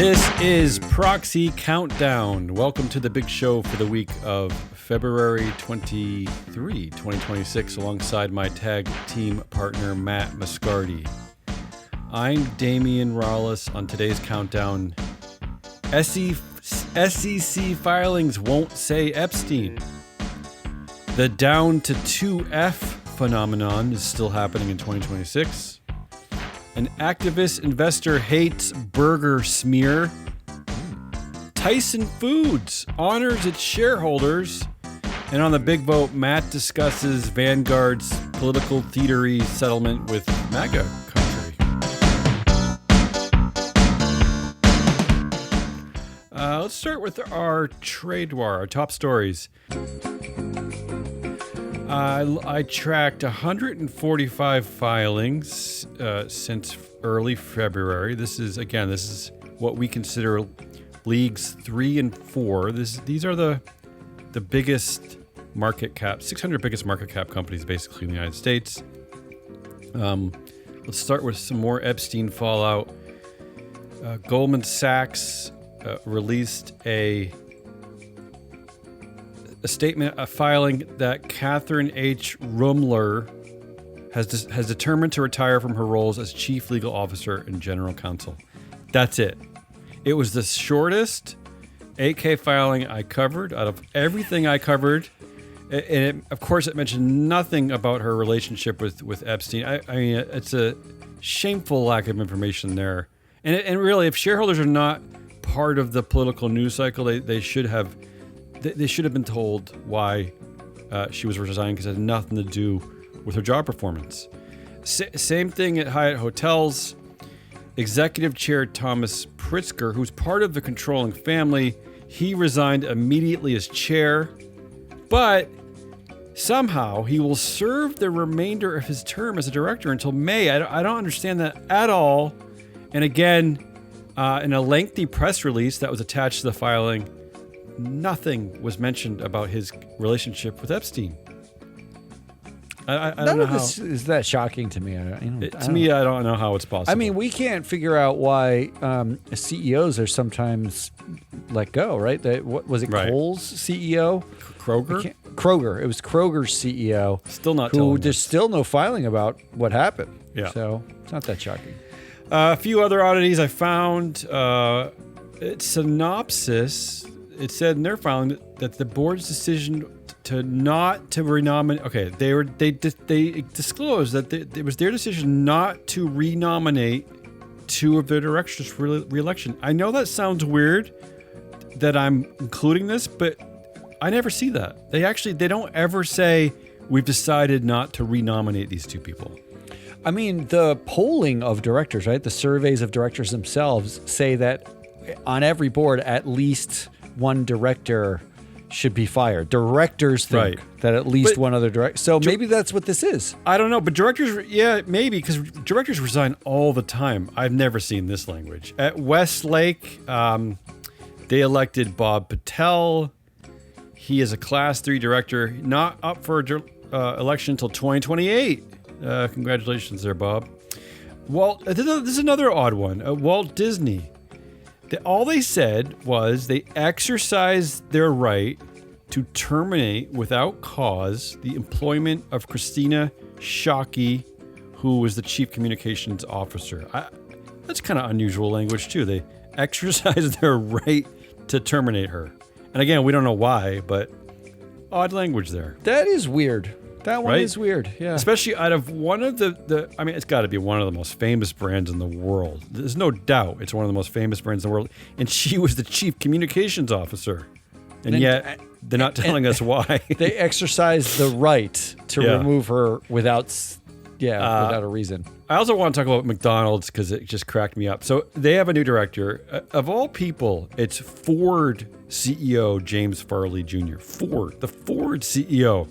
This is Proxy Countdown. Welcome to the big show for the week of February 23, 2026, alongside my tag team partner, Matt Mascardi. I'm Damian Rawlis. On today's countdown, SEC filings won't say Epstein. The down to 2F phenomenon is still happening in 2026. An activist investor hates burger smear. Tyson Foods honors its shareholders. And on the big vote, Matt discusses Vanguard's political theatery settlement with MAGA country. Let's start with our trade war, our top stories. I tracked 145 filings since early February. This is what we consider leagues 3 and 4. These are the biggest market cap, 600 biggest market cap companies basically in the United States. Let's start with some more Epstein fallout. Goldman Sachs released a statement, a filing that Kathryn H. Ruemmler has determined to retire from her roles as chief legal officer and general counsel. That's it. It was the shortest 8K filing I covered out of everything I covered. And of course, it mentioned nothing about her relationship with Epstein. I mean, it's a shameful lack of information there. And really, if shareholders are not part of the political news cycle, they should have been told why she was resigning, because it had nothing to do with her job performance. Same thing at Hyatt Hotels. Executive Chair Thomas Pritzker, who's part of the controlling family, he resigned immediately as chair, but somehow he will serve the remainder of his term as a director until May. I don't understand that at all. And again, in a lengthy press release that was attached to the filing, nothing was mentioned about his relationship withEpstein. I don't know how. This is that shocking to me. I don't know how it's possible. I mean, we can't figure out why CEOs are sometimes let go, right? What was it? Right. Kohl's CEO? Kroger? Kroger. It was Kroger's CEO. Still not who telling there's us. Still no filing about what happened. Yeah. So it's not that shocking. A few other oddities I found. Synopsis. It said in their filing that the board's decision to renominate. Okay, they disclosed that it was their decision not to renominate two of their directors for re-election. I know that sounds weird that I'm including this, but I never see that. They don't ever say we've decided not to renominate these two people. I mean, the polling of directors, right? The surveys of directors themselves say that on every board, at least one director should be fired. Directors think that at least one other director. So maybe that's what this is. I don't know, but directors, yeah, maybe, because directors resign all the time. I've never seen this language. At Westlake, they elected Bob Patel. He is a Class 3 director, not up for election until 2028. Congratulations there, Bob. This is another odd one. Walt Disney. All they said was they exercised their right to terminate without cause the employment of Christina Shockey, who was the chief communications officer. That's kind of unusual language, too. They exercised their right to terminate her. And again, we don't know why, but odd language there. That is weird. That one is weird, yeah. Especially out of one of it's got to be one of the most famous brands in the world. There's no doubt it's one of the most famous brands in the world. And she was the chief communications officer. And yet, they're not telling us why. They exercised the right to remove her without a reason. I also want to talk about McDonald's because it just cracked me up. So they have a new director. Of all people, it's Ford CEO James Farley Jr. The Ford CEO.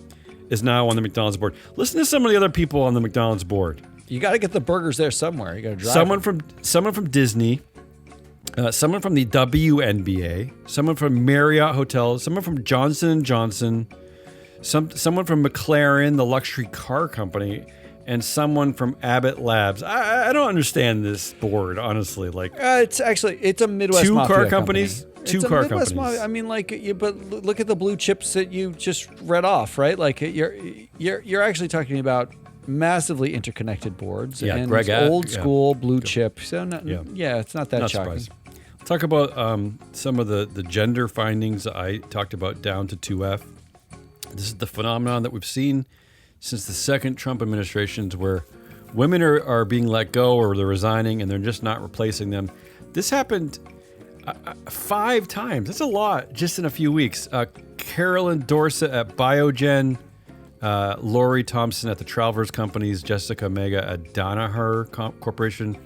Is now on the McDonald's board. Listen to some of the other people on the McDonald's board. You got to get the burgers there somewhere. You got to drive. Someone from Disney, someone from the WNBA, someone from Marriott Hotels, someone from Johnson & Johnson, someone from McLaren, the luxury car company. and someone from Abbott Labs. I don't understand this board, honestly. Like, it's a Midwest two mafia car companies. company. Two It's a car Midwest companies. I mean, but look at the blue chips that you just read off, right? Like you're actually talking about massively interconnected boards and Greg old school blue chip. So it's not that Not shocking. surprised. Talk about some of the gender findings I talked about down to 2F. This is the phenomenon that we've seen since the second Trump administrations, where women are being let go or they're resigning and they're just not replacing them. This happened 5 times. That's a lot just in a few weeks. Carolyn Dorsett at Biogen, Lori Thompson at the Travelers Companies, Jessica Mega at Danaher Corporation,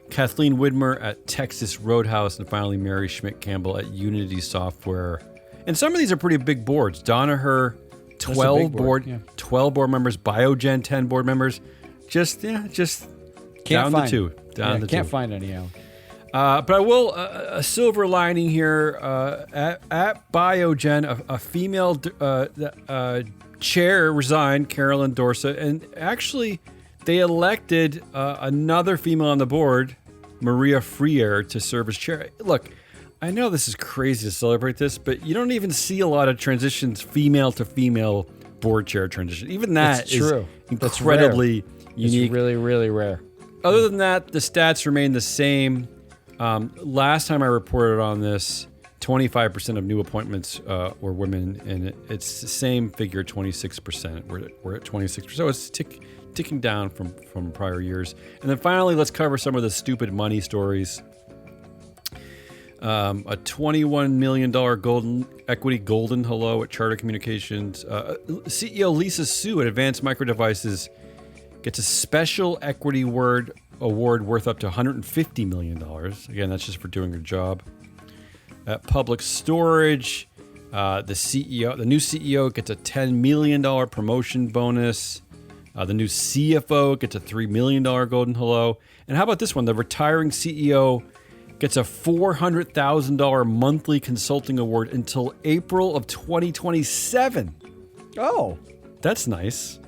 Kathleen Widmer at Texas Roadhouse, and finally Mary Schmidt-Campbell at Unity Software. And some of these are pretty big boards. Danaher, 12 board members. Biogen, 10 board members. Just down to 2. Can't find any out. But I will, a silver lining here, at Biogen, a female chair resigned, Carolyn Dorsett, and actually they elected another female on the board, Maria Freer, to serve as chair. Look, I know this is crazy to celebrate this, but you don't even see a lot of transitions, female to female board chair transition. Even that is true. incredibly unique. It's really, really rare. Other than that, the stats remain the same. Last time I reported on this, 25% of new appointments were women, and it's the same figure, 26%. We're at 26%. So it's ticking down from prior years. And then finally, let's cover some of the stupid money stories. A $21 million golden hello at Charter Communications. CEO Lisa Su at Advanced Micro Devices gets a special equity award worth up to $150 million. Again, that's just for doing her job. At Public Storage, the new CEO gets a $10 million promotion bonus. The new CFO gets a $3 million golden hello. And how about this one? The retiring CEO gets a $400,000 monthly consulting award until April of 2027. Oh, that's nice.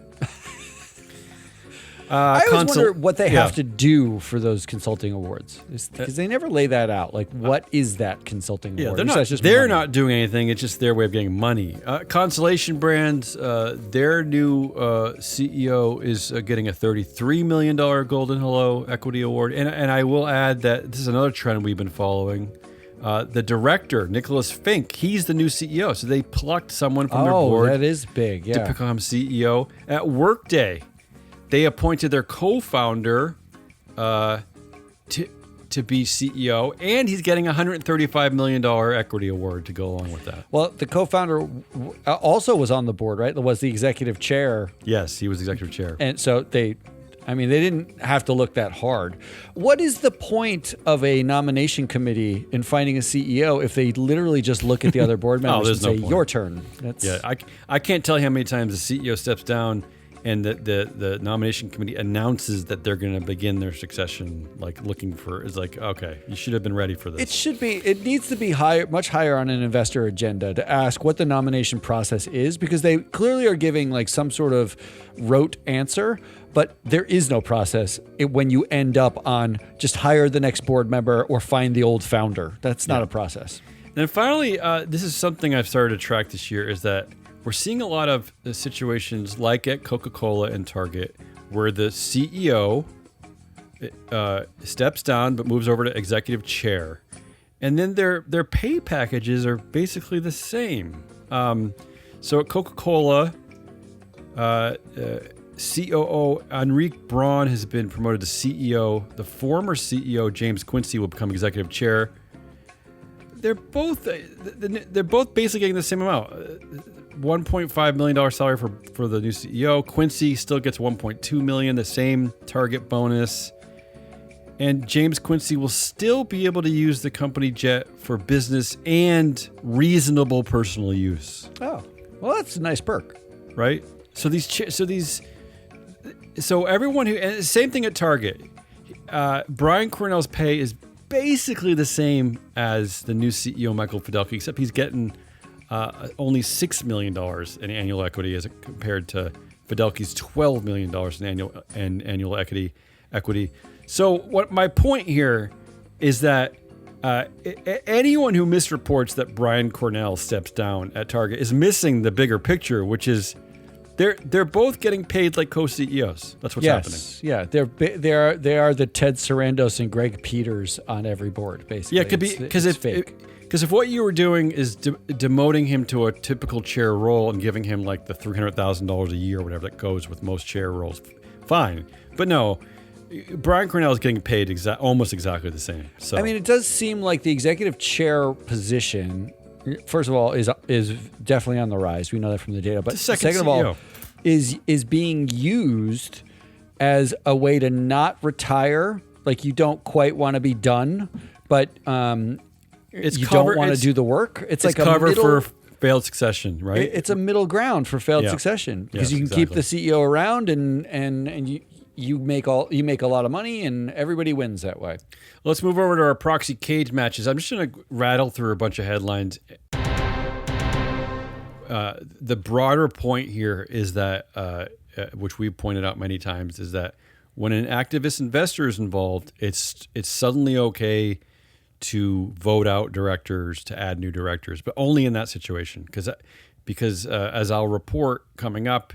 I always wonder what they have to do for those consulting awards, because they never lay that out. Like, what is that consulting award? They're not doing anything. It's just their way of getting money. Constellation Brands, their new CEO is getting a $33 million Golden Hello Equity Award. And I will add that this is another trend we've been following. The director, Nicholas Fink, he's the new CEO. So they plucked someone from their board. That is big, to become CEO. At Workday, they appointed their co-founder to be CEO, and he's getting a $135 million equity award to go along with that. Well, the co-founder also was on the board, right? Was the executive chair. Yes, he was executive chair. And so they didn't have to look that hard. What is the point of a nomination committee in finding a CEO if they literally just look at the other board members and say, your turn? I can't tell you how many times the CEO steps down and the nomination committee announces that they're going to begin their succession, okay, you should have been ready for this. It needs to be much higher on an investor agenda to ask what the nomination process is, because they clearly are giving like some sort of rote answer, but there is no process when you end up on just hire the next board member or find the old founder. That's not a process. And then finally, this is something I've started to track this year, is that we're seeing a lot of situations like at Coca-Cola and Target where the CEO steps down but moves over to executive chair. And then their pay packages are basically the same. So at Coca-Cola, COO Enrique Braun has been promoted to CEO. The former CEO, James Quincy, will become executive chair. They're both basically getting the same amount. $1.5 million salary for the new CEO. Quincy still gets $1.2 million, the same target bonus. And James Quincy will still be able to use the company jet for business and reasonable personal use. Oh, well, that's a nice perk, right? So everyone and same thing at Target. Brian Cornell's pay is basically the same as the new CEO, Michael Fidelki, except he's getting only $6 million in annual equity as compared to Fidelky's $12 million in annual equity. So what my point here is that anyone who misreports that Brian Cornell steps down at Target is missing the bigger picture, which is they're both getting paid like co-CEOs. That's what's happening. Yeah, they are the Ted Sarandos and Greg Peters on every board, basically. Yeah, it could be because if what you were doing is demoting him to a typical chair role and giving him like the $300,000 a year or whatever that goes with most chair roles, fine. But no, Brian Cornell is getting paid almost exactly the same. So I mean, it does seem like the executive chair position, first of all, is definitely on the rise. We know that from the data. But second of all, is being used as a way to not retire. Like you don't quite want to be done, but don't want to do the work. It's like cover for failed succession, right? It's a middle ground for failed succession because you can keep the CEO around and you make a lot of money and everybody wins that way. Let's move over to our proxy cage matches. I'm just going to rattle through a bunch of headlines. The broader point here is that, which we've pointed out many times, is that when an activist investor is involved, it's suddenly okay to vote out directors, to add new directors, but only in that situation. Because as I'll report coming up,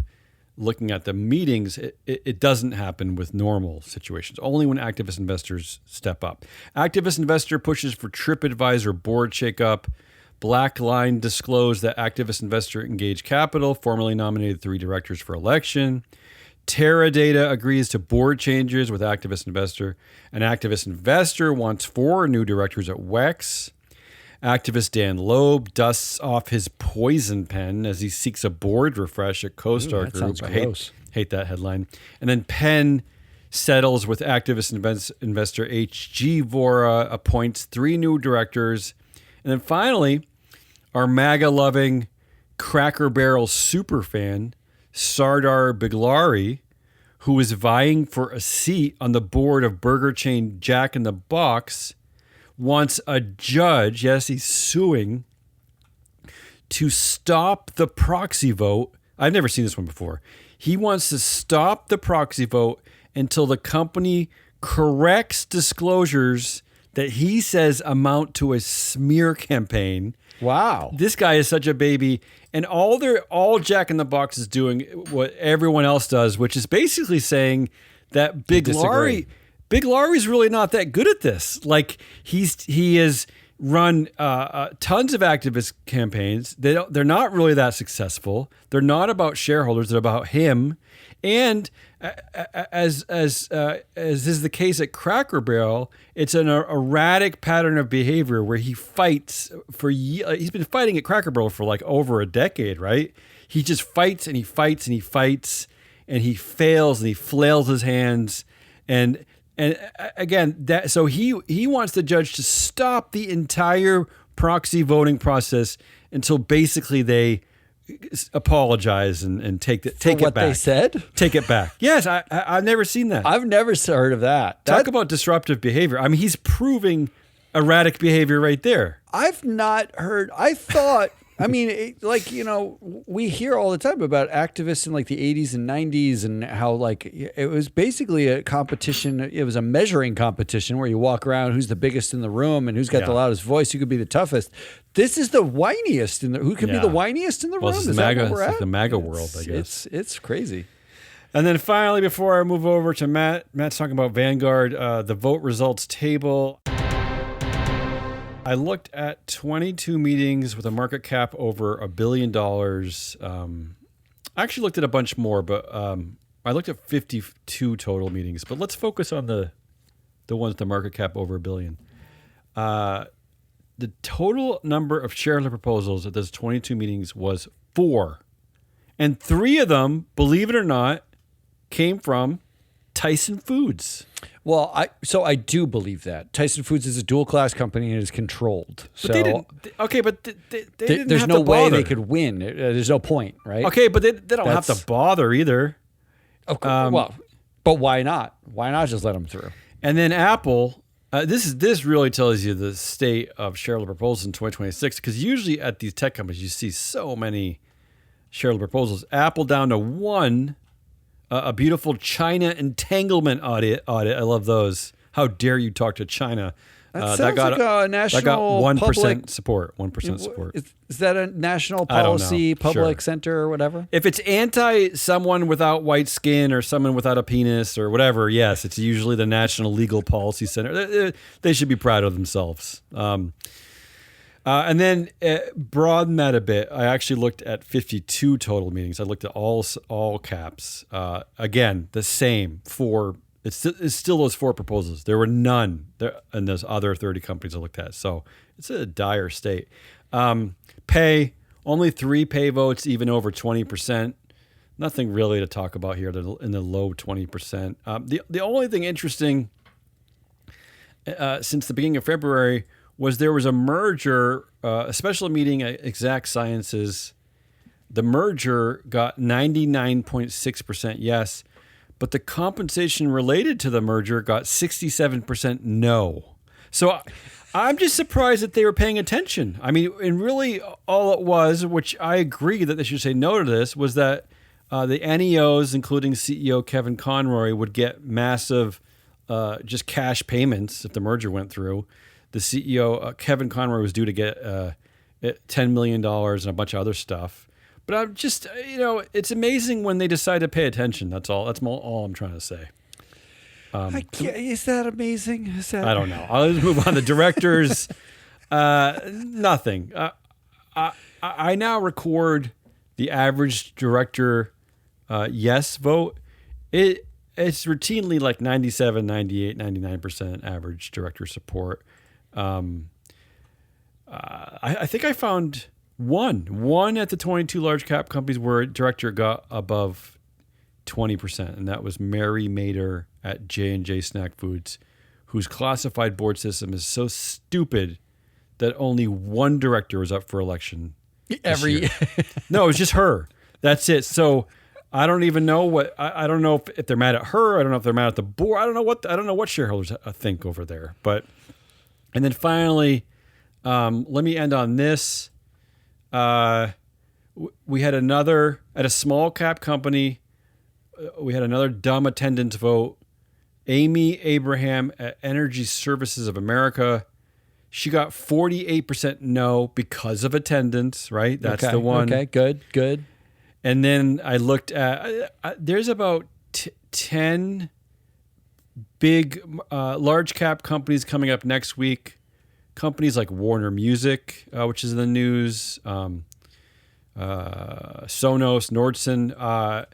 looking at the meetings, it doesn't happen with normal situations. Only when activist investors step up. Activist investor pushes for TripAdvisor board shakeup. Blackline disclosed that activist investor Engage Capital formally nominated 3 directors for election. Teradata agrees to board changes with activist investor. An activist investor wants 4 new directors at WEX. Activist Dan Loeb dusts off his poison pen as he seeks a board refresh at CoStar Group. I hate that headline. And then Penn settles with activist investor H.G. Vora, appoints 3 new directors. And then finally, our MAGA-loving Cracker Barrel superfan, Sardar Biglari, who is vying for a seat on the board of burger chain Jack in the Box, wants a judge, yes, he's suing, to stop the proxy vote. I've never seen this one before. He wants to stop the proxy vote until the company corrects disclosures that he says amount to a smear campaign. Wow. This guy is such a baby. And all Jack in the Box is doing what everyone else does, which is basically saying that Big Larry's really not that good at this. Like he has run tons of activist campaigns. They're not really that successful. They're not about shareholders. They're about him. And as is the case at Cracker Barrel, it's an erratic pattern of behavior where he fights he's been fighting at Cracker Barrel for like over a decade, right? He just fights and he fights and he fights and he fails and he flails his hands and again, so he wants the judge to stop the entire proxy voting process until basically they apologize and take it back. They said? Take it back. Yes, I've never seen that. I've never heard of that. Talk about disruptive behavior. I mean, he's proving erratic behavior right there. I've not heard. I thought. I mean, we hear all the time about activists in like the 80s and 90s and how like it was basically a competition. It was a measuring competition where you walk around who's the biggest in the room and who's got the loudest voice, who could be the toughest. This is the whiniest who can be the whiniest in the room. It's like the MAGA world, I guess. It's crazy. And then finally, before I move over to Matt's talking about Vanguard, the vote results table. I looked at 22 meetings with a market cap over $1 billion. I actually looked at a bunch more, but I looked at 52 total meetings. But let's focus on the ones with the market cap over $1 billion. The total number of shareholder proposals at those 22 meetings was 4. And 3 of them, believe it or not, came from Tyson Foods. Well, I do believe that Tyson Foods is a dual class company and is controlled. But they didn't. Okay, but they didn't. There's have no to way bother. they could win. There's no point, right? Okay, but they don't have to bother either. Okay, well, but why not? Why not just let them through? And then Apple. This really tells you the state of shareholder proposals in 2026, because usually at these tech companies you see so many shareholder proposals. Apple down to 1. A beautiful China entanglement audit. I love those. How dare you talk to China? That sounds like a national that got 1% public support. 1% support. Is that a national policy public center or whatever? If it's anti someone without white skin or someone without a penis or whatever, yes, it's usually the National Legal Policy Center. They should be proud of themselves. And then broaden that a bit. I actually looked at 52 total meetings. I looked at all caps. Again, the same 4. It's still those 4 proposals. There were none there in those other 30 companies I looked at. So it's a dire state. Pay, only 3 pay votes, even over 20%. Nothing really to talk about here. They're in the low 20%. The only thing interesting since the beginning of February was there was a merger, a special meeting at Exact Sciences. The merger got 99.6% yes. But the compensation related to the merger got 67% no. So I'm just surprised that they were paying attention. I mean, and really all it was, which I agree that they should say no to this, was that the NEOs, including CEO Kevin Conroy, would get massive just cash payments if the merger went through. The CEO, Kevin Conroy, was due to get $10 million and a bunch of other stuff. But I'm just, it's amazing when they decide to pay attention. That's all. That's all I'm trying to say. Is that amazing? I don't know. I'll just move on. The directors, nothing. I now record the average director yes vote. It's routinely like 97, 98, 99% average director support. I think I found one at the 22 large cap companies where a director got above 20%, and that was Mary Mader at J&J Snack Foods, whose classified board system is so stupid that only one director was up for election every year. No, it was just her. That's it. So I don't even know what I don't know if they're mad at her. I don't know if they're mad at the board. I don't know what shareholders think over there. But and then finally, let me end on this. We had another at a small cap company. We had another dumb attendance vote. Amy Abraham at Energy Services of America. She got 48% no because of attendance, right? That's the one. Okay, good. And then I looked at, there's about 10 big, large cap companies coming up next week. Companies like Warner Music, which is in the news, Sonos, Nordson.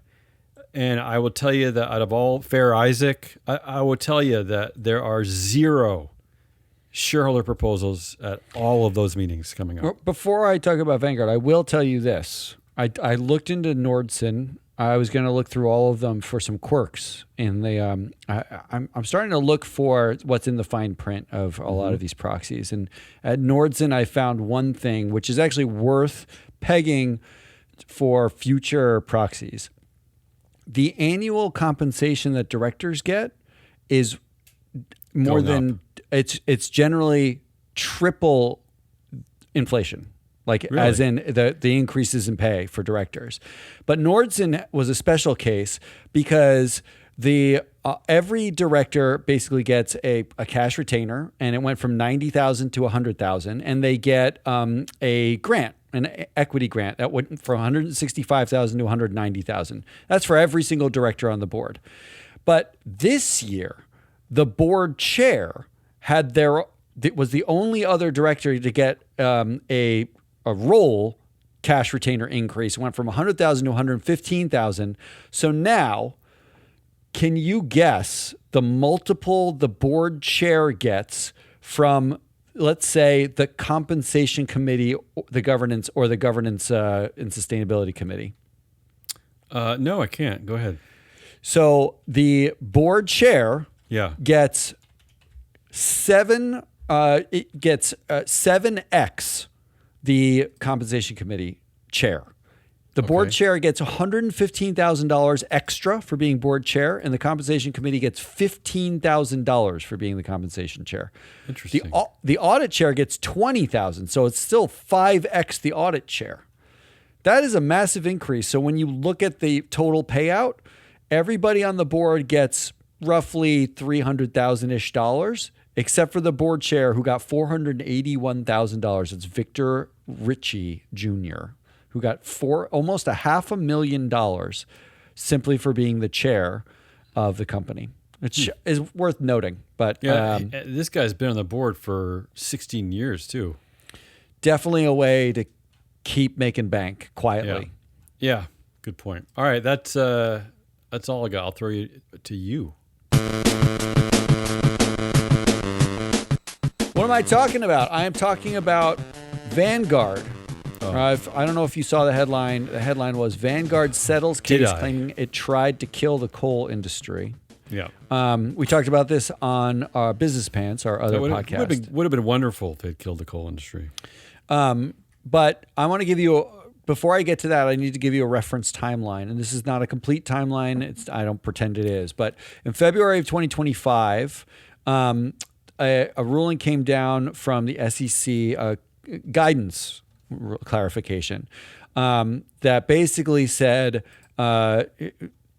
And I will tell you that out of all Fair Isaac, I will tell you that there are 0 shareholder proposals at all of those meetings coming up. Before I talk about Vanguard, I will tell you this. I looked into Nordson. I was going to look through all of them for some quirks, and I'm starting to look for what's in the fine print of a lot of these proxies. And at Nordson, I found one thing which is actually worth pegging for future proxies. The annual compensation that directors get is more than it's generally triple inflation. Like really? As in the increases in pay for directors. But Nordson was a special case because the every director basically gets a cash retainer, and it went from $90,000 to $100,000, and they get a grant, an equity grant that went from $165,000 to $190,000. That's for every single director on the board. But this year, the board chair was the only other director to get a roll cash retainer increase. It went from $100,000 to $115,000. So now, can you guess the multiple the board chair gets from, let's say, the compensation committee, the governance and sustainability committee? No, I can't. Go ahead. So the board chair gets 7x the compensation committee chair. The board chair gets $115,000 extra for being board chair, and the compensation committee gets $15,000 for being the compensation chair. Interesting. The audit chair gets $20,000, so it's still 5x the audit chair. That is a massive increase. So when you look at the total payout, everybody on the board gets roughly $300,000-ish dollars, except for the board chair who got $481,000. It's Victor Ritchie Jr., who got almost $500,000 simply for being the chair of the company, which is worth noting. But this guy's been on the board for 16 years too. Definitely a way to keep making bank quietly. Yeah, good point. All right, that's all I got. I'll throw you to you. What am I talking about? I am talking about Vanguard. I don't know if you saw the headline. The headline was Vanguard settles case claiming it tried to kill the coal industry. Yeah. We talked about this on our Business Pants, our other podcast. Would have been wonderful if they'd killed the coal industry. But I want to give you, before I get to that, I need to give you a reference timeline. And this is not a complete timeline. I don't pretend it is. But in February of 2025, a ruling came down from the SEC, guidance clarification, that basically said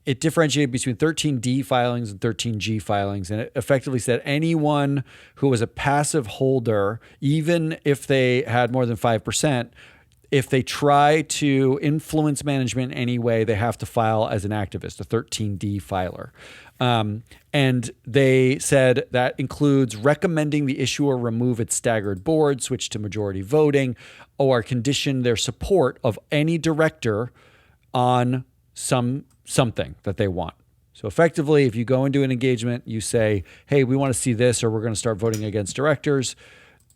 it differentiated between 13D filings and 13G filings. And it effectively said anyone who was a passive holder, even if they had more than 5%, if they try to influence management in any way, they have to file as an activist, a 13D filer. And they said that includes recommending the issuer remove its staggered board, switch to majority voting, or condition their support of any director on something that they want. So effectively, if you go into an engagement, you say, hey, we want to see this, or we're going to start voting against directors,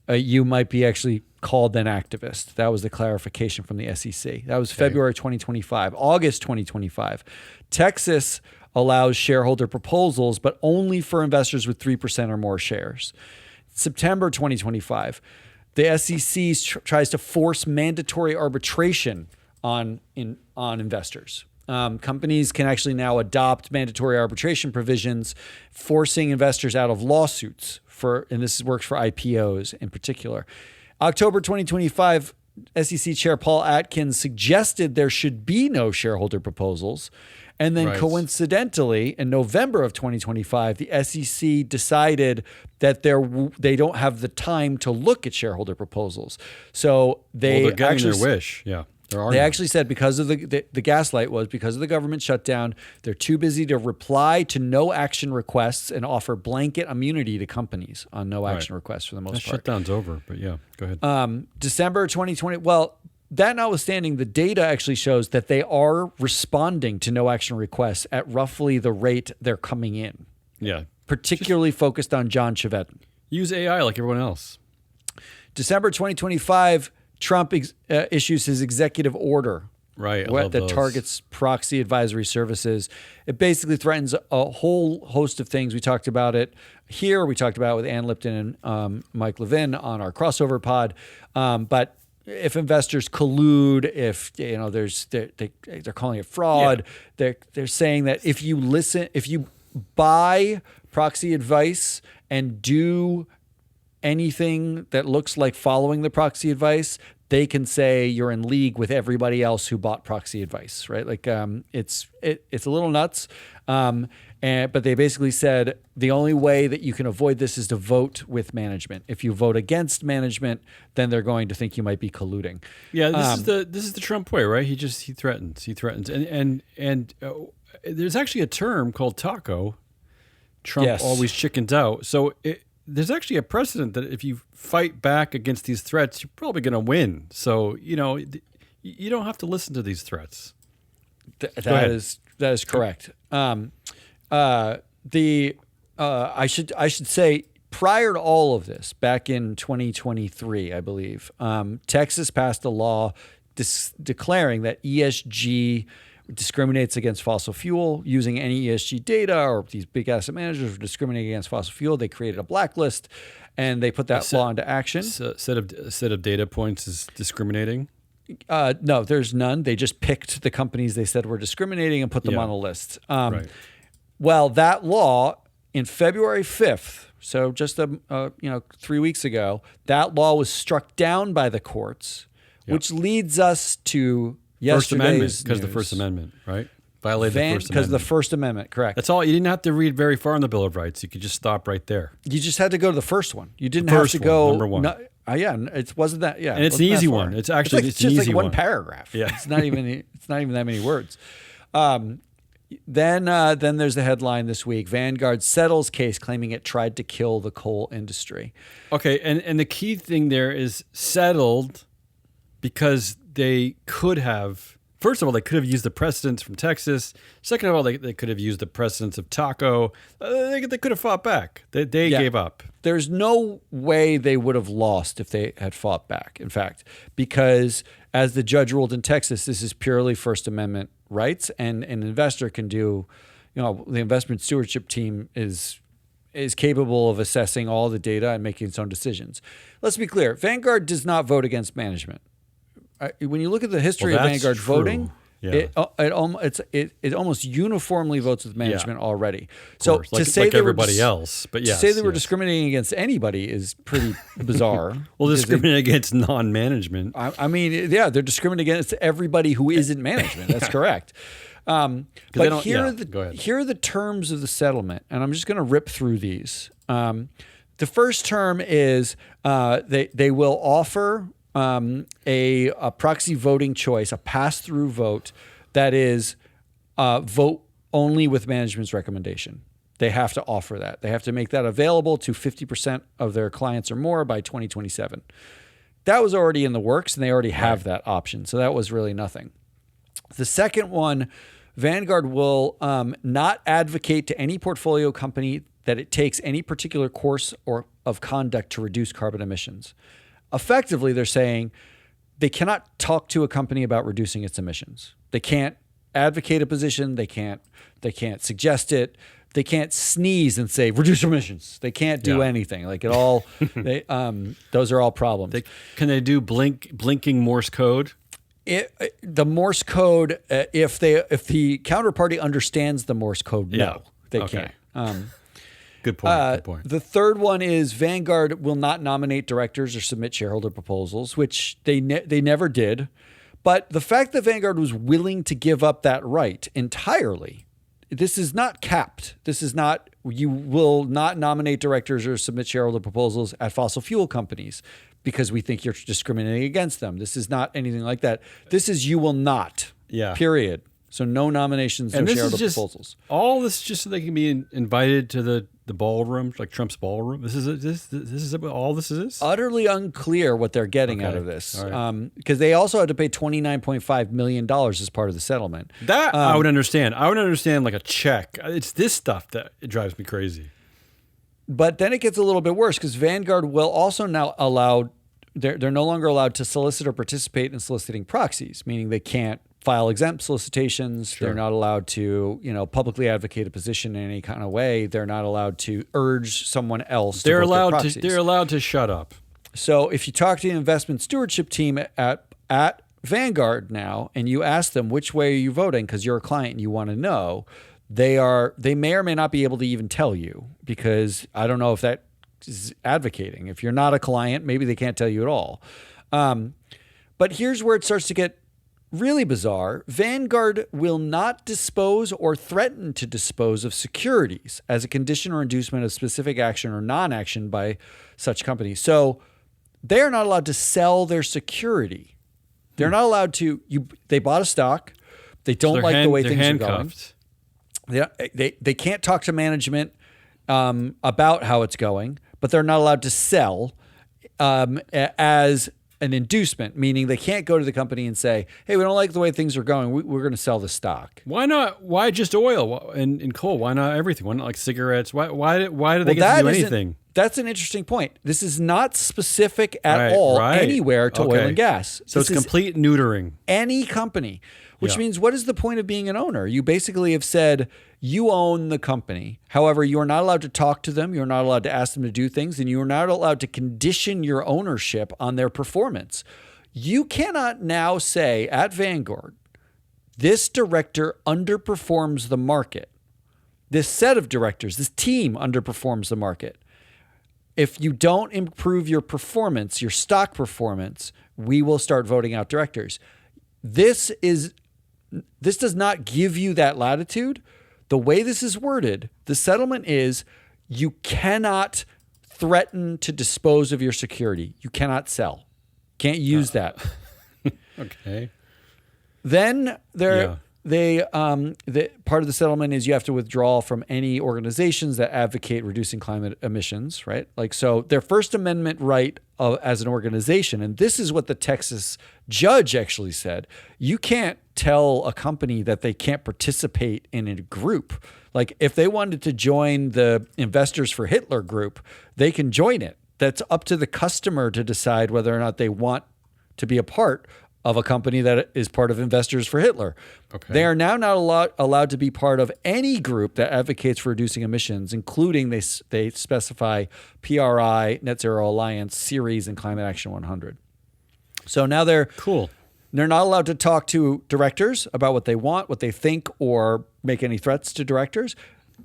you might be actually called an activist. That was the clarification from the SEC. That was February 2025. August 2025. Texas allows shareholder proposals, but only for investors with 3% or more shares. September 2025. The SEC tries to force mandatory arbitration on investors. Companies can actually now adopt mandatory arbitration provisions, forcing investors out of lawsuits and this works for IPOs in particular. October 2025, SEC Chair Paul Atkins suggested there should be no shareholder proposals. And then coincidentally, in November of 2025, the SEC decided that they don't have the time to look at shareholder proposals. So they're getting their wish. Yeah. They actually said because of the gaslight was because of the government shutdown, they're too busy to reply to no action requests and offer blanket immunity to companies on no action requests for the most part. Shutdown's over, but yeah, go ahead. December 2020. Well, that notwithstanding, the data actually shows that they are responding to no action requests at roughly the rate they're coming in. Yeah. Particularly focused on John Chevedden. Use AI like everyone else. December 2025, Trump issues his executive order. Right. That targets proxy advisory services. It basically threatens a whole host of things. We talked about it here. We talked about it with Ann Lipton and Mike Levin on our crossover pod. But if investors collude, if they're calling it fraud, they're saying that if you buy proxy advice and do anything that looks like following the proxy advice, they can say you're in league with everybody else who bought proxy advice, right? Like it's a little nuts. But they basically said the only way that you can avoid this is to vote with management. If you vote against management, then they're going to think you might be colluding. Yeah, this is the Trump way, right? He threatens, and there's actually a term called taco. Trump always chickens out. So there's actually a precedent that if you fight back against these threats, you're probably going to win. So you don't have to listen to these threats. That is correct. I should say prior to all of this, back in 2023, I believe, Texas passed a law declaring that ESG discriminates against fossil fuel. Using any ESG data, or these big asset managers were discriminating against fossil fuel, they created a blacklist and they put that law into action. A set of data points is discriminating? No, there's none. They just picked the companies they said were discriminating and put them on a list. Right. Well, that law in February 5th, so just 3 weeks ago, that law was struck down by the courts, which leads us to First Amendment, Yesterday's because the news. First Amendment, right? Violated the First Because Amendment. the First Amendment, correct. That's all. You didn't have to read very far in the Bill of Rights. You could just stop right there. You just had to go to the first one. You didn't The have first to one, go number one. Yeah, it wasn't that. Yeah, And it's it wasn't an easy that far. one. It's actually it's an just easy like one one. paragraph. Yeah. It's not even that many words. Then there's the headline this week: Vanguard settles case claiming it tried to kill the coal industry. Okay, and the key thing there is settled because they could have. First of all, they could have used the precedents from Texas. Second of all, they could have used the precedents of Taco. They could have fought back. They gave up. There's no way they would have lost if they had fought back, in fact, because as the judge ruled in Texas, this is purely First Amendment rights, and an investor can do, the investment stewardship team is capable of assessing all the data and making its own decisions. Let's be clear. Vanguard does not vote against management. When you look at the history of Vanguard true. voting, Yeah. it almost uniformly votes with management already. So to say like they everybody were else, but yes, to say they were yes. discriminating against anybody is pretty bizarre. Well, because discriminating against non-management. I mean, yeah, they're discriminating against everybody who isn't management. That's correct. they But don't- here, yeah, go ahead. here are the terms of the settlement, and I'm just going to rip through these. The first term is they will offer a proxy voting choice, a pass-through vote that is vote only with management's recommendation. They have to offer that. They have to make that available to 50% of their clients or more by 2027. That was already in the works, and they already have that option. So that was really nothing. The second one, Vanguard will not advocate to any portfolio company that it takes any particular course or of conduct to reduce carbon emissions. Effectively, they're saying they cannot talk to a company about reducing its emissions. They can't advocate a position. They can't suggest it. They can't sneeze and say reduce emissions. They can't do anything. Like it all. Those are all problems. Can they do blinking Morse code? The Morse code, if the counterparty understands the Morse code, no, they Okay. can't. Good point. Good point. The third one is Vanguard will not nominate directors or submit shareholder proposals, which they never did. But the fact that Vanguard was willing to give up that right entirely, this is not capped. This is not, you will not nominate directors or submit shareholder proposals at fossil fuel companies because we think you're discriminating against them. This is not anything like that. This is you will not, period. So no nominations, no shareholder proposals. All this just so they can be invited to the ballroom, like Trump's ballroom. This is all this is? Utterly unclear what they're getting out of this. All right. Because they also had to pay $29.5 million as part of the settlement. That I would understand. I would understand like a check. It's this stuff that it drives me crazy. But then it gets a little bit worse because Vanguard will also now they're no longer allowed to solicit or participate in soliciting proxies, meaning they can't file exempt solicitations. Sure. They're not allowed to, publicly advocate a position in any kind of way. They're not allowed to urge someone else. They're to vote their allowed proxies. to. They're allowed to shut up. So if you talk to the investment stewardship team at Vanguard now, and you ask them which way are you voting because you're a client and you want to know, they may or may not be able to even tell you because I don't know if that is advocating. If you're not a client, maybe they can't tell you at all. But here's where it starts to get really bizarre. Vanguard will not dispose or threaten to dispose of securities as a condition or inducement of specific action or non-action by such companies. So they're not allowed to sell their security. They're not allowed to. They bought a stock. They don't like the way things are going. They can't talk to management about how it's going, but they're not allowed to sell as an inducement, meaning they can't go to the company and say, hey, we don't like the way things are going. We're going to sell the stock. Why not? Why just oil and coal? Why not everything? Why not like cigarettes? Why do they get to do anything? That's an interesting point. This is not specific at all anywhere to oil and gas. So it's complete neutering. Any company, which means what is the point of being an owner? You basically have said you own the company. However, you are not allowed to talk to them. You're not allowed to ask them to do things, and you are not allowed to condition your ownership on their performance. You cannot now say at Vanguard, this director underperforms the market. This set of directors, this team underperforms the market. If you don't improve your performance, your stock performance, we will start voting out directors. this does not give you that latitude. The way this is worded, the settlement is you cannot threaten to dispose of your security. You cannot sell. Can't use that. Okay. Then the part of the settlement is you have to withdraw from any organizations that advocate reducing climate emissions, right? Like, so their First Amendment right as an organization, and this is what the Texas judge actually said, you can't tell a company that they can't participate in a group. Like, if they wanted to join the Investors for Hitler group, they can join it. That's up to the customer to decide whether or not they want to be a part of a company that is part of Investors for Hitler. Okay. They are now not allowed to be part of any group that advocates for reducing emissions, including they specify PRI, Net Zero Alliance, Ceres, and Climate Action 100. So now they're not allowed to talk to directors about what they want, what they think, or make any threats to directors.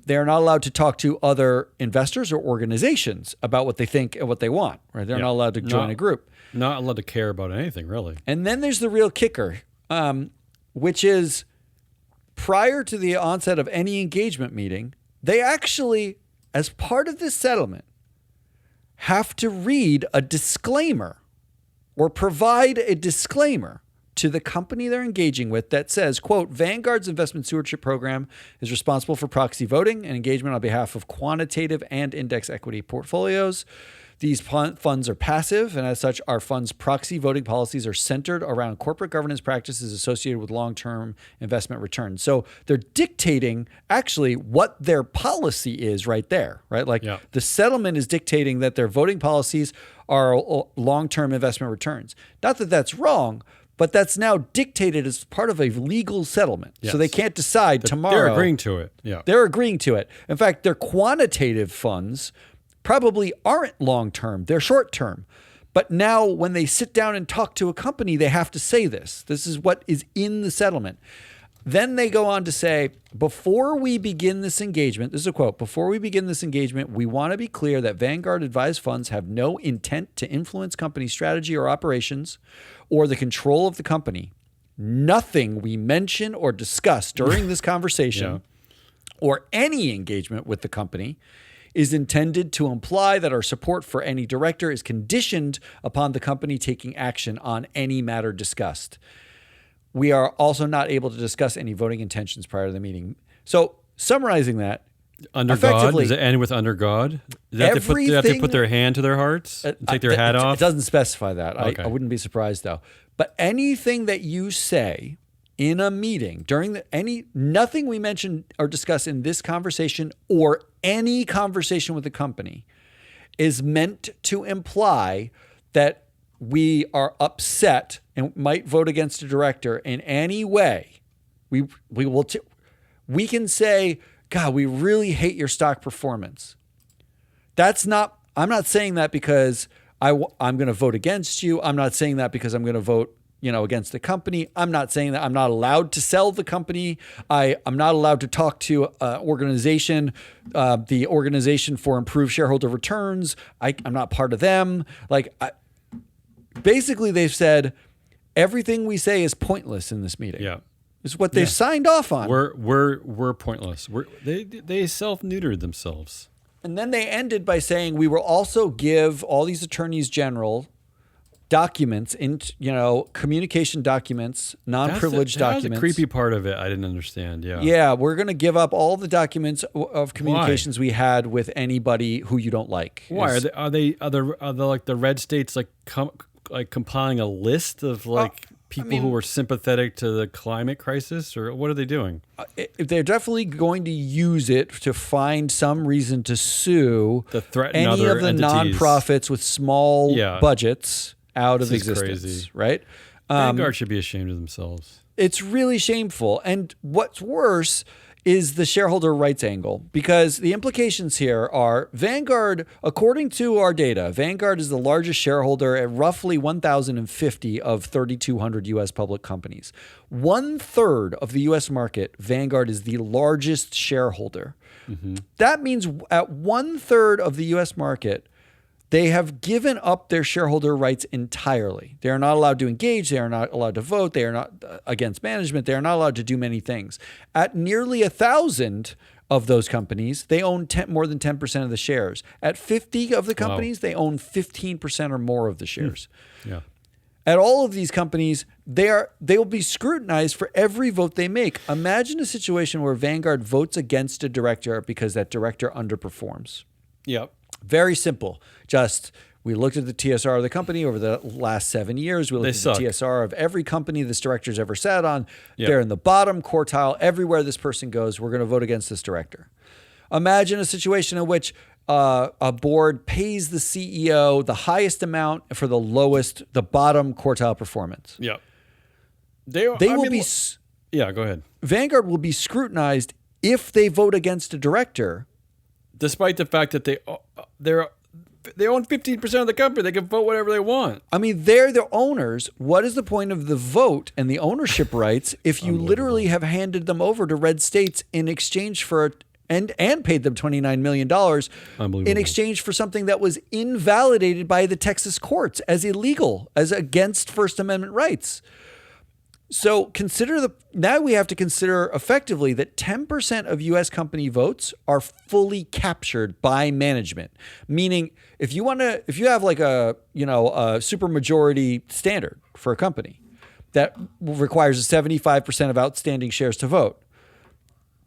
They're not allowed to talk to other investors or organizations about what they think and what they want. Right? They're not allowed to join a group. Not allowed to care about anything, really. And then there's the real kicker, which is prior to the onset of any engagement meeting, they actually, as part of this settlement, have to read a disclaimer or provide a disclaimer to the company they're engaging with that says, quote, Vanguard's investment stewardship program is responsible for proxy voting and engagement on behalf of quantitative and index equity portfolios. These funds are passive, and as such, our fund's proxy voting policies are centered around corporate governance practices associated with long-term investment returns. So they're dictating actually what their policy is right there, right? Like the settlement is dictating that their voting policies are long-term investment returns. Not that that's wrong, but that's now dictated as part of a legal settlement. Yes. So they can't decide tomorrow. They're agreeing to it. Yeah. They're agreeing to it. In fact, their quantitative funds probably aren't long-term. They're short-term. But now when they sit down and talk to a company, they have to say this. This is what is in the settlement. Then they go on to say, before we begin this engagement, this is a quote, before we begin this engagement, we want to be clear that Vanguard advised funds have no intent to influence company strategy or operations or the control of the company. Nothing we mention or discuss during this conversation or any engagement with the company is intended to imply that our support for any director is conditioned upon the company taking action on any matter discussed. We are also not able to discuss any voting intentions prior to the meeting. So summarizing that, under God? Does it end with under God? Do they have to put their hand to their hearts and take their hat off? It doesn't specify that. Okay. I wouldn't be surprised though. But anything that you say in a meeting nothing we mention or discuss in this conversation or any conversation with the company is meant to imply that we are upset and might vote against a director in any way. We can say, God, we really hate your stock performance. I'm not saying that because I'm going to vote against you. I'm not saying that because I'm going to vote against the company. I'm not saying that I'm not allowed to sell the company. I'm not allowed to talk to organization, the Organization for Improved Shareholder Returns. I'm not part of them. Basically, they've said everything we say is pointless in this meeting. Yeah, is what they've signed off on. We're pointless. They self-neutered themselves. And then they ended by saying we will also give all these attorneys general documents, communication documents, non-privileged documents. That was the creepy part of it. I didn't understand. Yeah. Yeah, we're going to give up all the documents of communications we had with anybody who you don't like. Why are they like the red states compiling a list of people who were sympathetic to the climate crisis, or what are they doing? They're definitely going to use it to find some reason to sue any of the nonprofits with small budgets out of existence, crazy. Right? Vanguard should be ashamed of themselves. It's really shameful. And what's worse is the shareholder rights angle, because the implications here are Vanguard, according to our data, Vanguard is the largest shareholder at roughly 1,050 of 3,200 U.S. public companies. 1/3 of the U.S. market, Vanguard is the largest shareholder. Mm-hmm. That means at 1/3 of the U.S. market, They have given up their shareholder rights entirely. They are not allowed to engage. They are not allowed to vote. They are not against management. They are not allowed to do many things. At nearly 1,000 of those companies, they own more than 10% of the shares. At 50 of the companies, they own 15% or more of the shares. Yeah. At all of these companies, they will be scrutinized for every vote they make. Imagine a situation where Vanguard votes against a director because that director underperforms. Yep. Very simple. Just we looked at the TSR of the company over the last 7 years. We looked at the TSR of every company this director's ever sat on. Yep. They're in the bottom quartile. Everywhere this person goes, we're going to vote against this director. Imagine a situation in which a board pays the CEO the highest amount for the bottom quartile performance. Yeah. Yeah, go ahead. Vanguard will be scrutinized if they vote against a director. Despite the fact that they own 15% of the company. They can vote whatever they want. I mean, they're the owners. What is the point of the vote and the ownership rights if you literally have handed them over to red states in exchange for and paid them $29 million in exchange for something that was invalidated by the Texas courts as illegal, as against First Amendment rights? So now we have to consider effectively that 10% of U.S. company votes are fully captured by management. Meaning, if you have like a supermajority standard for a company that requires 75% of outstanding shares to vote,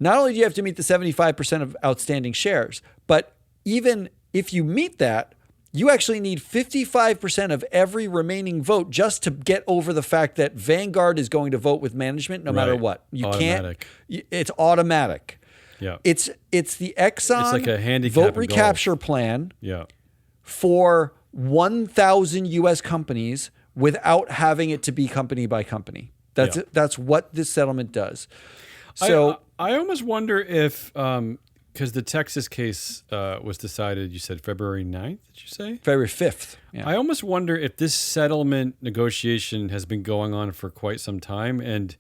not only do you have to meet the 75% of outstanding shares, but even if you meet that, you actually need 55% of every remaining vote just to get over the fact that Vanguard is going to vote with management no matter what. It's automatic. Yeah. It's the Exxon it's like a handicap vote recapture plan yeah. for 1,000 U.S. companies without having it to be company by company. That's what this settlement does. So I almost wonder if because the Texas case was decided, you said February 9th, did you say? February 5th. Yeah. I almost wonder if this settlement negotiation has been going on for quite some time, and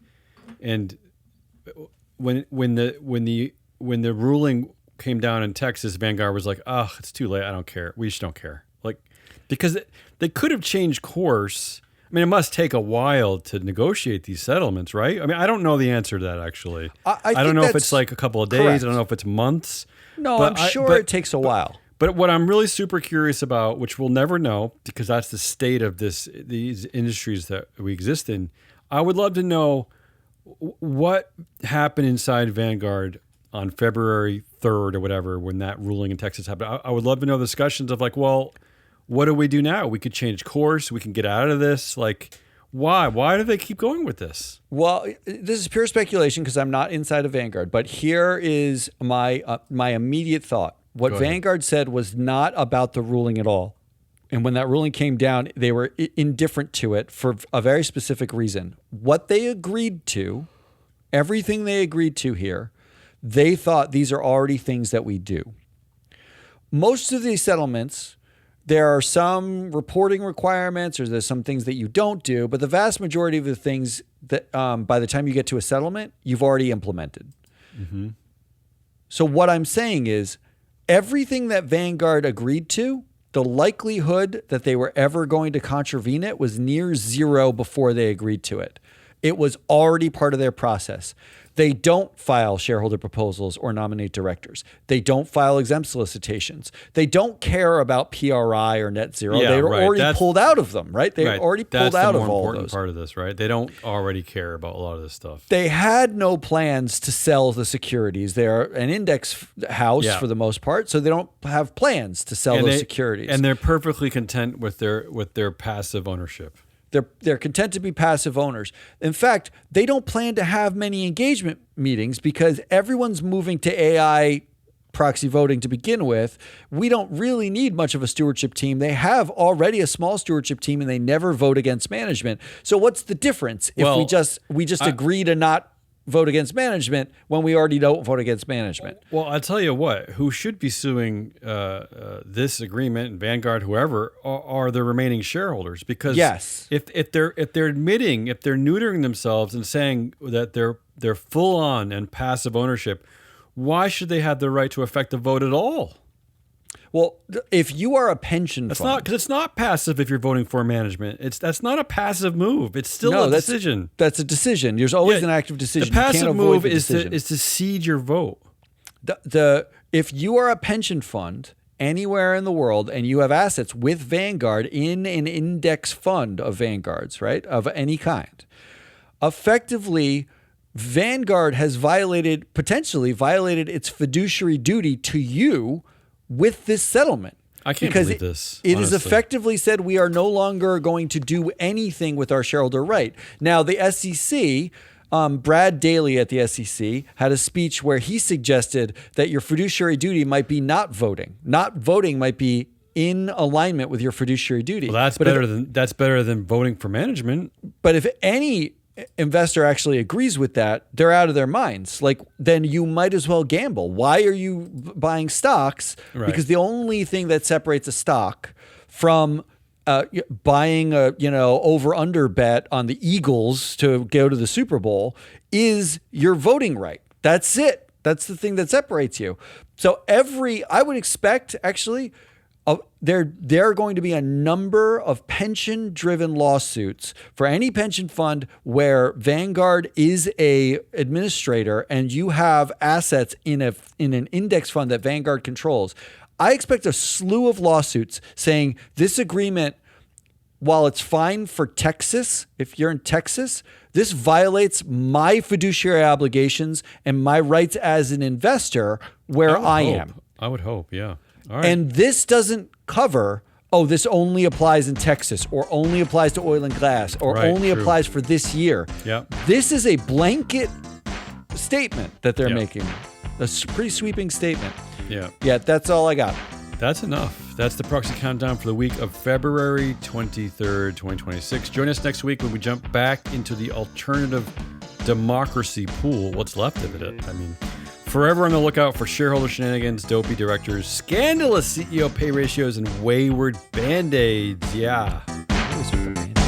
when the ruling came down in Texas, Vanguard was like, "Oh, it's too late. I don't care. We just don't care." Like, because they could have changed course. I mean, it must take a while to negotiate these settlements, right? I mean, I don't know the answer to that, actually. I don't know if it's like a couple of days. Correct. I don't know if it's months. No, I'm sure it takes a while. But what I'm really super curious about, which we'll never know because that's the state of these industries that we exist in, I would love to know what happened inside Vanguard on February 3rd or whatever when that ruling in Texas happened. I would love to know the discussions of like, well, what do we do now? We could change course. We can get out of this. Like, why? Why do they keep going with this? Well, this is pure speculation because I'm not inside of Vanguard. But here is my immediate thought. What Vanguard said was not about the ruling at all. And when that ruling came down, they were indifferent to it for a very specific reason. What they agreed to, everything they agreed to here, they thought these are already things that we do. Most of these settlements, there are some reporting requirements or there's some things that you don't do, but the vast majority of the things that by the time you get to a settlement, you've already implemented. Mm-hmm. So what I'm saying is everything that Vanguard agreed to, the likelihood that they were ever going to contravene it was near zero before they agreed to it. It was already part of their process. They don't file shareholder proposals or nominate directors. They don't file exempt solicitations. They don't care about PRI or net zero. They were already pulled out of them, right? They already pulled out of all those. That's the more important part of this, right? They don't already care about a lot of this stuff. They had no plans to sell the securities. They're an index house for the most part, so they don't have plans to sell those securities. And they're perfectly content with their passive ownership. They're content to be passive owners. In fact, they don't plan to have many engagement meetings because everyone's moving to AI proxy voting to begin with. We don't really need much of a stewardship team. They have already a small stewardship team and they never vote against management. So what's the difference if we just agree to not vote against management when we already don't vote against management? Well, I'll tell you what, who should be suing this agreement, and Vanguard, whoever, are the remaining shareholders. Because if they're neutering themselves and saying that they're full on and passive ownership, why should they have the right to affect the vote at all? Well, if you are a pension That's fund, not because it's not passive if you're voting for management. That's not a passive move. It's still a decision. That's a decision. There's always an active decision. The You can't passive avoid move the is decision. to cede your vote. If you are a pension fund anywhere in the world and you have assets with Vanguard in an index fund of Vanguards, right, of any kind, effectively, Vanguard has potentially violated its fiduciary duty to you with this settlement. I can't believe this. It is honestly. effectively said we are no longer going to do anything with our shareholder right. Now, the SEC, Brad Daly at the SEC had a speech where he suggested that your fiduciary duty might be not voting. Not voting might be in alignment with your fiduciary duty. Well, that's better than voting for management. But if any investor actually agrees with that, they're out of their minds. Like, then you might as well gamble. Why are you buying stocks? Right. Because the only thing that separates a stock from buying a over under bet on the Eagles to go to the Super Bowl is your voting right. That's it. That's the thing that separates you. So I would expect actually there are going to be a number of pension-driven lawsuits for any pension fund where Vanguard is a administrator and you have assets in an index fund that Vanguard controls. I expect a slew of lawsuits saying this agreement, while it's fine for Texas, if you're in Texas, this violates my fiduciary obligations and my rights as an investor where I am. I would hope, yeah. All right. And this doesn't cover, this only applies in Texas or only applies to oil and gas or only applies for this year. Yeah. This is a blanket statement that they're making. A pretty sweeping statement. Yeah. Yeah, that's all I got. That's enough. That's the proxy countdown for the week of February 23rd, 2026. Join us next week when we jump back into the alternative democracy pool, what's left of it. I mean, forever on the lookout for shareholder shenanigans, dopey directors, scandalous CEO pay ratios, and wayward band-aids. Yeah. What is with the band-aids?